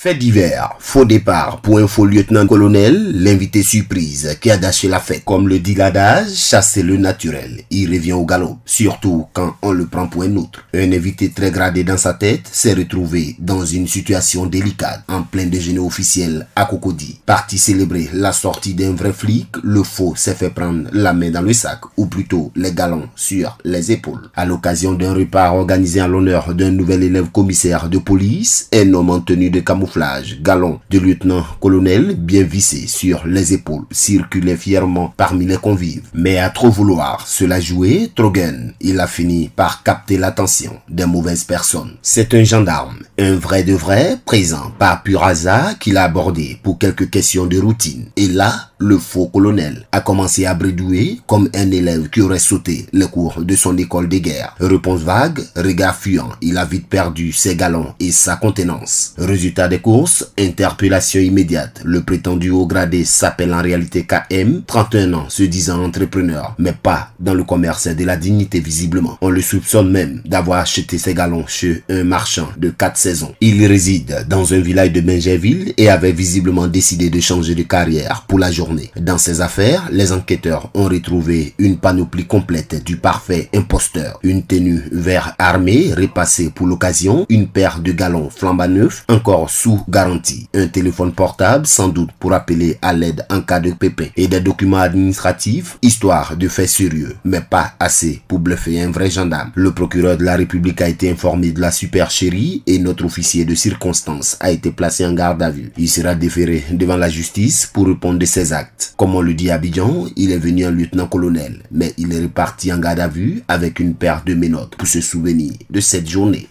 Fait divers, faux départ pour un faux lieutenant-colonel, l'invité surprise qui a gâché la fête. Comme le dit l'adage, chasser le naturel, il revient au galop, surtout quand on le prend pour un autre. Un invité très gradé dans sa tête s'est retrouvé dans une situation délicate, en plein déjeuner officiel à Cocody. Parti célébrer la sortie d'un vrai flic, le faux s'est fait prendre la main dans le sac, ou plutôt les galons sur les épaules. À l'occasion d'un repas organisé en l'honneur d'un nouvel élève commissaire de police, un homme en tenue de camouflage, galon de lieutenant-colonel bien vissé sur les épaules, circulait fièrement parmi les convives. Mais à trop vouloir se la jouer, Trogen, il a fini par capter l'attention des mauvaises personnes. C'est un gendarme, un vrai de vrai, présent par pur hasard qu'il a abordé pour quelques questions de routine. Et là, le faux colonel a commencé à bredouiller comme un élève qui aurait sauté les cours de son école de guerre. Réponse vague, regard fuyant, il a vite perdu ses galons et sa contenance. Résultat des courses, interpellation immédiate. Le prétendu haut gradé s'appelle en réalité KM, 31 ans, se disant entrepreneur, mais pas dans le commerce de la dignité visiblement. On le soupçonne même d'avoir acheté ses galons chez un marchand de 4 saisons. Il réside dans un village de Bingerville et avait visiblement décidé de changer de carrière pour la journée. Dans ses affaires, les enquêteurs ont retrouvé une panoplie complète du parfait imposteur. Une tenue vert armé repassée pour l'occasion, une paire de galons flambant neufs encore sous garantie, un téléphone portable sans doute pour appeler à l'aide en cas de pépin et des documents administratifs, histoire de faits sérieux, mais pas assez pour bluffer un vrai gendarme. Le procureur de la République a été informé de la supercherie et notre officier de circonstance a été placé en garde à vue. Il sera déféré devant la justice pour répondre de ses actes. Comme on le dit à Abidjan, il est venu en lieutenant-colonel, mais il est reparti en garde à vue avec une paire de menottes pour se souvenir de cette journée.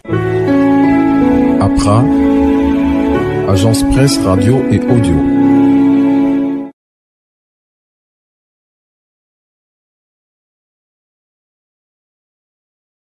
APRA, Agence Presse Radio et Audio.